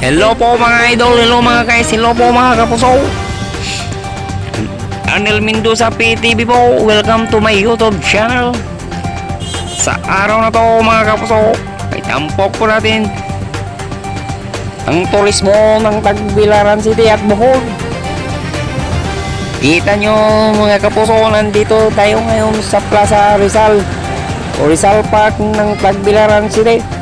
Hello po mga idol, hello mga guys, hello po mga kapuso. Arnel Mendoza PTV po, welcome to my YouTube channel. Sa araw na to mga kapuso, ay tampok po natin ang turismo ng Tagbilaran City at Bohol. Kita nyo mga kapuso, nandito tayo ngayon sa Plaza Rizal o Rizal Park ng Tagbilaran City.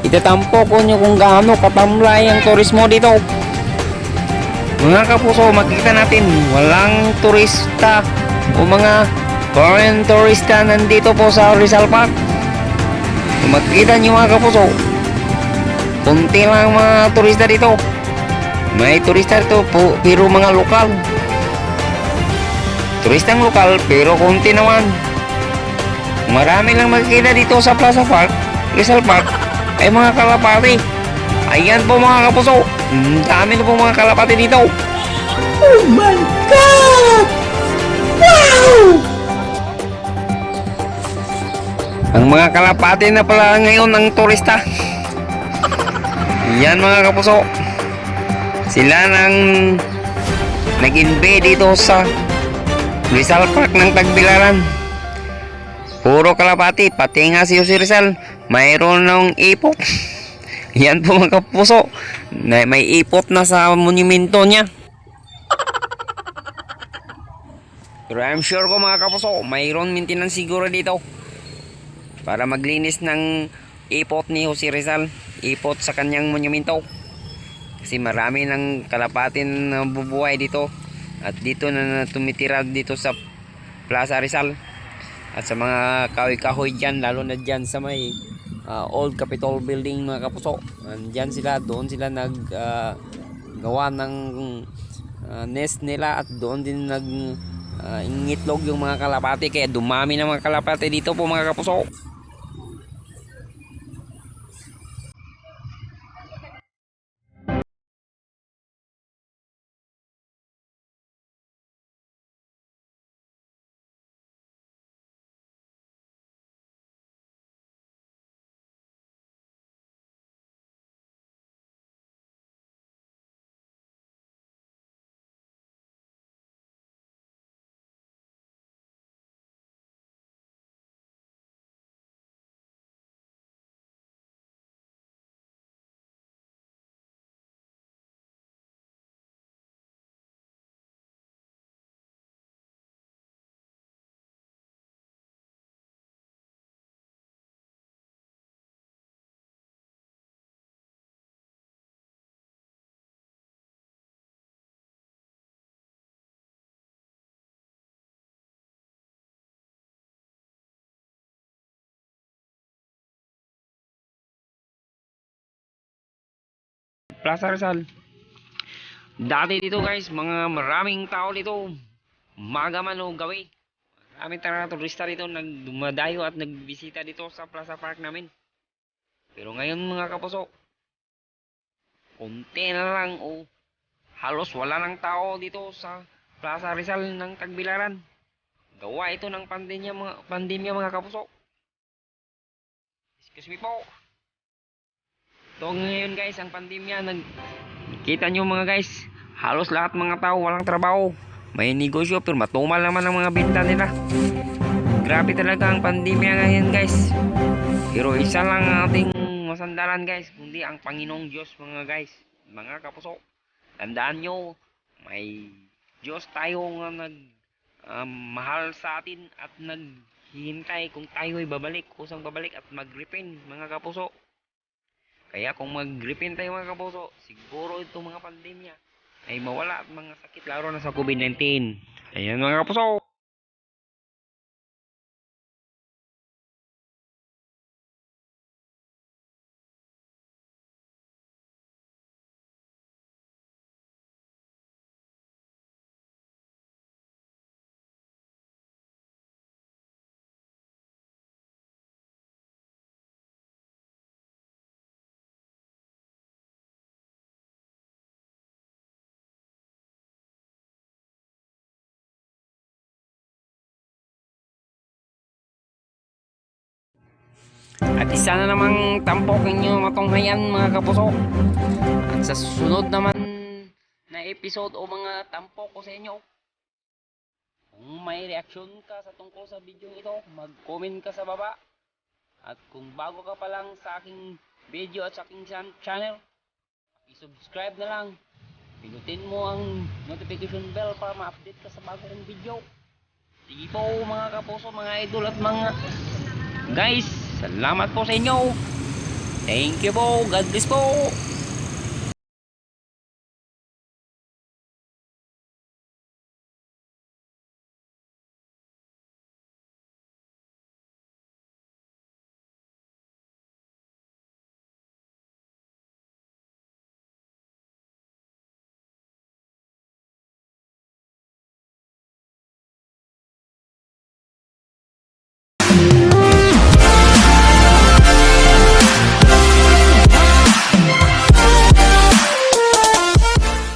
Itatampo ko nyo kung gaano katamlay ang turismo dito. Mga kapuso, makikita natin walang turista o mga foreign turista nandito po sa Rizal Park. Kung makikita nyo mga kapuso, kunti lang mga turista dito. May turista dito po, pero mga lokal. Turistang lokal pero kunti naman. Marami lang makikita dito sa Plaza Park, Rizal Park, ay mga kalapati. Ayan po mga kapuso, dami na po mga kalapati dito. Oh my God! Wow! Ang mga kalapati na pala ngayon ng turista. Yan mga kapuso, sila nang nag-invade dito sa Rizal Park ng Tagbilaran. Puro kalapati, pati nga si Jose Rizal mayroon ng ipot. Yan po mga kapuso, may ipot na sa monumento niya. Pero I'm sure ko mga kapuso, mayroon maintenance siguro dito para maglinis ng ipot ni Jose Rizal, ipot sa kanyang monumento. Kasi marami ng kalapatin na bubuhay dito at dito na tumitira dito sa Plaza Rizal at sa mga kahoy-kahoy dyan, lalo na dyan sa may old Capitol building mga kapuso. Andyan sila, doon sila nag gawa ng nest nila at doon din nag ingitlog yung mga kalapati, kaya dumami ng mga kalapati dito po mga kapuso. Plaza Rizal, dati dito guys, mga maraming tao dito, umaga man o gawi. Maraming talaga turista dito nagdumadayo at nagbisita dito sa Plaza Park namin. Pero ngayon mga kapuso, konti na lang o halos wala nang tao dito sa Plaza Rizal ng Tagbilaran. Gawa ito ng pandemya mga kapuso. Excuse me po. Ito ngayon guys, ang pandemya, kita nyo mga guys, halos lahat mga tao walang trabaho. May negosyo pero matumal naman ang mga benta nila. Grabe talaga ang pandemya ngayon guys. Pero isa lang ang ating masandalan guys, kundi ang Panginoong Diyos mga guys. Mga kapuso, tandaan nyo, may Diyos tayo nga mahal sa atin at naghihintay kung tayo ay babalik, kusang babalik at mag-repent mga kapuso. Kaya kung mag-repent tayo mga kapuso, siguro itong mga pandemya ay mawala at mga sakit laro na sa COVID-19. Ayan mga kapuso. At isa na namang tampok ninyo matunghayan mga kapuso. At sa susunod naman na episode o mga tampok ko sa inyo, kung may reaksyon ka sa tungkol sa video ito, mag-comment ka sa baba. At kung bago ka pa lang sa aking video at sa aking channel, i-subscribe na lang. Pinutin mo ang notification bell para ma-update ka sa bagong video. Sige po mga kapuso, mga idol at mga guys, salamat po sa inyo. Thank you po. God bless po.